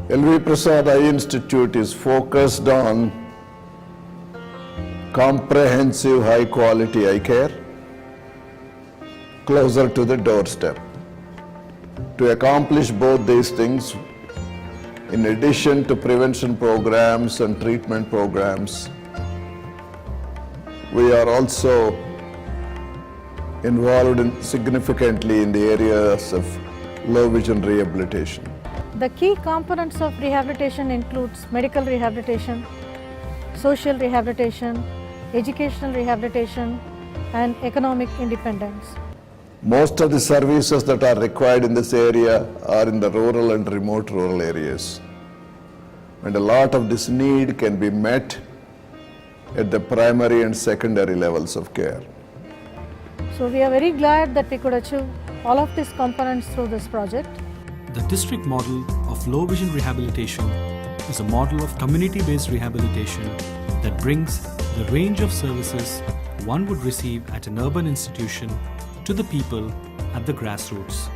LV Prasad Eye Institute is focused on comprehensive high quality eye care closer to the doorstep. To accomplish both these things, in addition to prevention programs and treatment programs, we are also involved significantly in the areas of low vision rehabilitation. The key components of rehabilitation includes medical rehabilitation, social rehabilitation, educational rehabilitation, and economic independence. Most of the services that are required in this area are in the rural and remote rural areas. And a lot of this need can be met at the primary and secondary levels of care. So we are very glad that we could achieve all of these components through this project. The district model of low vision rehabilitation is a model of community-based rehabilitation that brings the range of services one would receive at an urban institution to the people at the grassroots.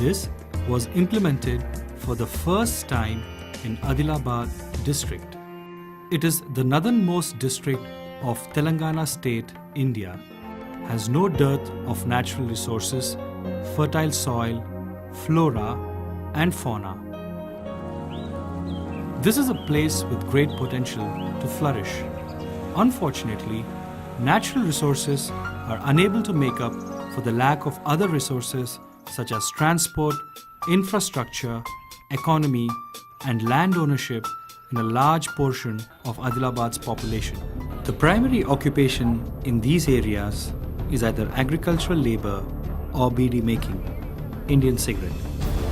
This was implemented for the first time in Adilabad district. It is the northernmost district of Telangana state, India, has no dearth of natural resources, fertile soil, flora, and fauna. This is a place with great potential to flourish. Unfortunately, natural resources are unable to make up for the lack of other resources such as transport, infrastructure, economy, and land ownership in a large portion of Adilabad's population. The primary occupation in these areas is either agricultural labor or BD making, Indian cigarette.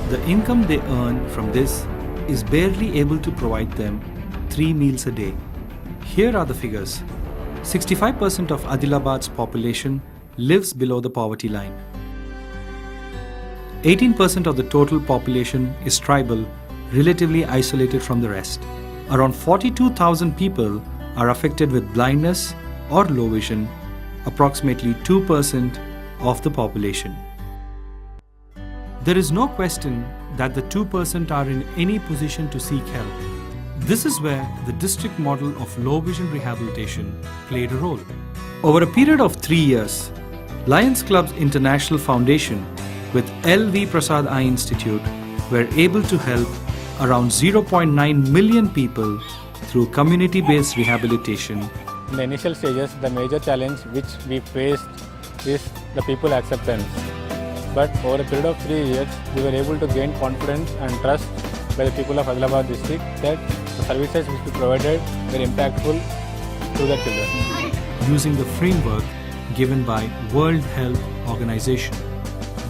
The income they earn from this is barely able to provide them 3 meals a day. Here are the figures. 65% of Adilabad's population lives below the poverty line. 18% of the total population is tribal, relatively isolated from the rest. Around 42,000 people are affected with blindness or low vision, approximately 2% of the population. There is no question that the 2% are in any position to seek help. This is where the district model of low vision rehabilitation played a role. Over a period of 3 years, Lions Clubs International Foundation with LV Prasad Eye Institute were able to help around 0.9 million people through community-based rehabilitation. In the initial stages, the major challenge which we faced is the people acceptance. But over a period of 3 years, we were able to gain confidence and trust by the people of Adilabad district that the services which we provided were impactful to the children. Using the framework given by World Health Organization.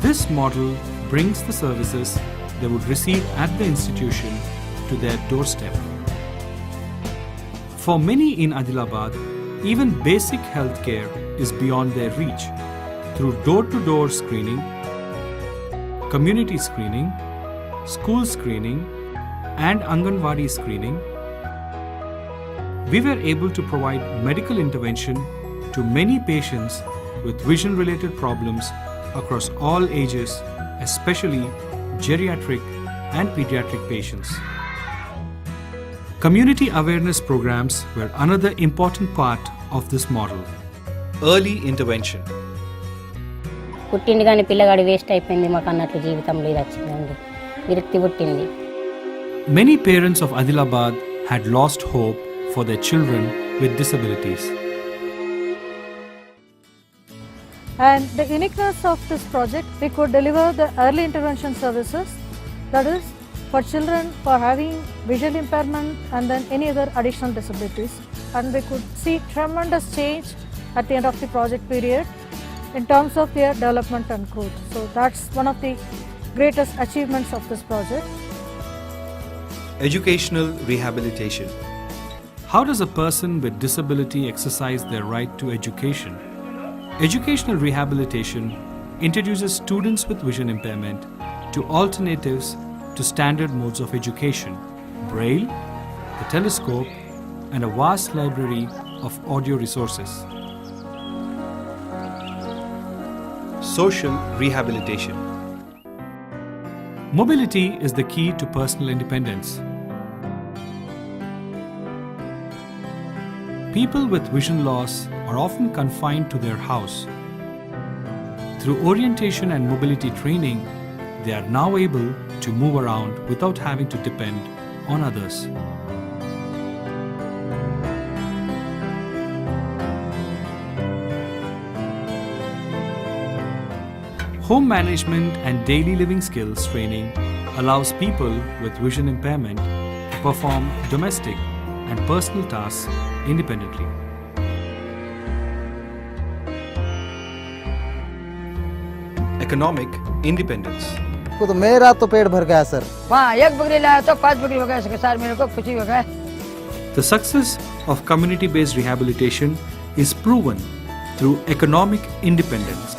This model brings the services they would receive at the institution to their doorstep. For many in Adilabad, even basic health care is beyond their reach. Through door-to-door screening, community screening, school screening, and Anganwadi screening, we were able to provide medical intervention to many patients with vision-related problems across all ages, especially geriatric and pediatric patients. Community awareness programs were another important part of this model. Early intervention. పుట్టింది కానీ పిల్లగాడి waste అయిపోయింది మాకు అన్నట్లు జీవితంలో ఇది వచ్చిందండి విరక్తి పుట్టింది. Many parents of Adilabad had lost hope for their children with disabilities. And the uniqueness of this project, we could deliver the early intervention services, that is for children for having visual impairment and then any other additional disabilities. And we could see tremendous change at the end of the project period in terms of their development and growth. So that's one of the greatest achievements of this project. Educational rehabilitation. How does a person with disability exercise their right to education? Educational rehabilitation introduces students with vision impairment to alternatives to standard modes of education, Braille, the telescope, and a vast library of audio resources. Social rehabilitation. Mobility is the key to personal independence. People with vision loss are often confined to their house. Through orientation and mobility training, they are now able to move around without having to depend on others. Home management and daily living skills training allows people with vision impairment to perform domestic and personal tasks independently. Economic independence. तो मेरा तो पेट भर गया sir. वहाँ एक बकरी लाया तो 5 बकरी हो गया, इसके साथ मेरे को खुशी हो गया। The success of community-based rehabilitation is proven through economic independence.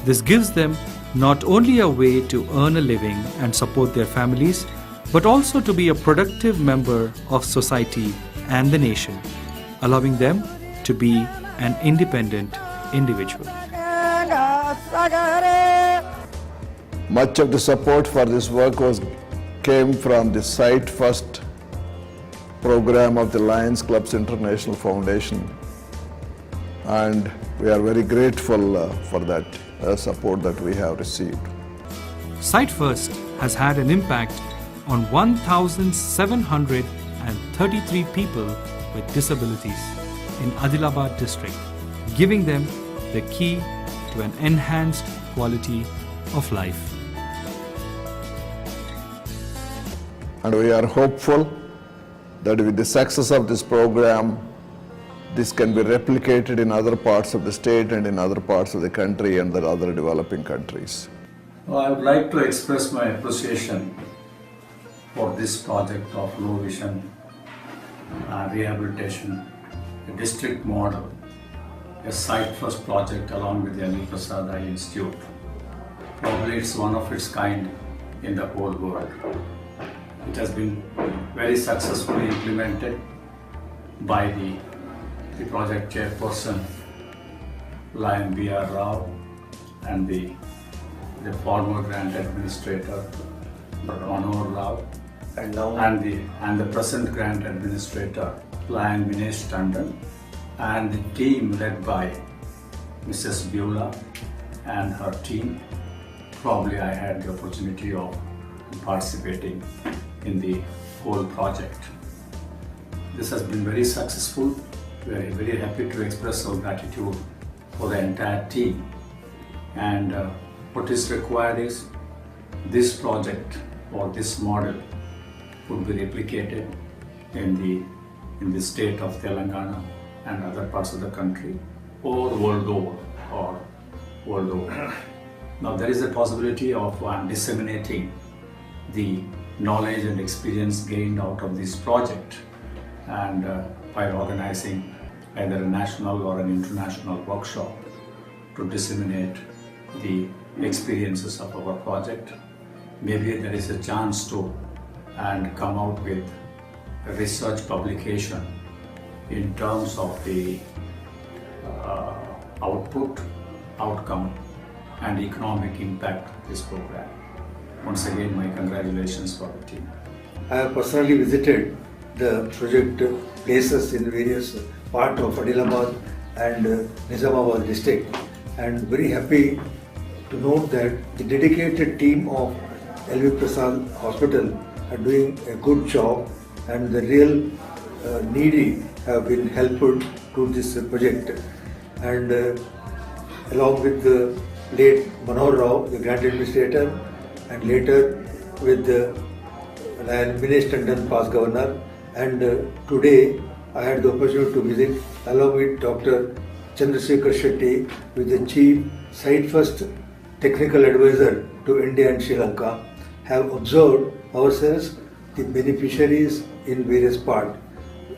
This gives them not only a way to earn a living and support their families, but also to be a productive member of society and the nation, allowing them to be an independent individual. Much of the support for this work came from the Sight First program of the Lions Clubs International Foundation, and we are very grateful for that support that we have received. Sight First has had an impact on 1,733 people with disabilities in Adilabad district, giving them the key to an enhanced quality of life. And we are hopeful that with the success of this program, this can be replicated in other parts of the state and in other parts of the country and the other developing countries. Well, I would like to express my appreciation for this project of low vision rehabilitation, a district model, a Sight First project along with the Ali Prasad Eye Institute. Probably it's one of its kind in the whole world. It has been very successfully implemented by the project chairperson, Lion B.R. Rao, and the former grant administrator, Manor Rao, and the present grant administrator, Lion Minesh Tandon, and the team led by Mrs. Beulah and her team. Probably I had the opportunity of participating in the whole project. This has been very successful. We are very happy to express our gratitude for the entire team. And what is required is this project or this model would be replicated in the state of Telangana and other parts of the country or world over. Now there is a possibility of disseminating the knowledge and experience gained out of this project, and by organizing either a national or an international workshop to disseminate the experiences of our project. Maybe there is a chance to come out with a research publication in terms of the output, outcome and economic impact of this program. Once again, my congratulations for the team. I have personally visited the project places in various parts of Adilabad and Nizamabad district, and very happy to note that the dedicated team of LV Prasad Hospital are doing a good job, and the real needy have been helpful to this project. And along with the late Manor Rao, the grant administrator, and later with the Minesh Tandon, past governor, and today I had the opportunity to visit along with Dr. Chandrasekhar Shetty, with the Chief Sight First Technical Advisor to India and Sri Lanka, have observed ourselves, the beneficiaries in various parts.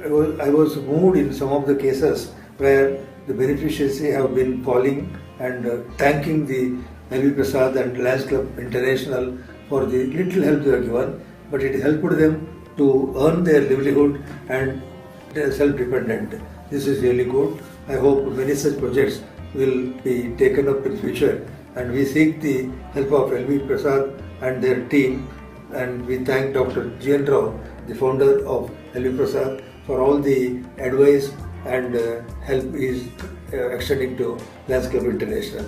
I was moved in some of the cases where the beneficiaries have been calling and thanking the LV Prasad and Lions Club International for the little help they have given, but it helped them to earn their livelihood and they are self-dependent. This is really good. I hope many such projects will be taken up in future, and we seek the help of LV Prasad and their team and we thank Dr. G.N. Rao, the founder of Helvi Prasad, for all the advice and help he is extending to Landscape International.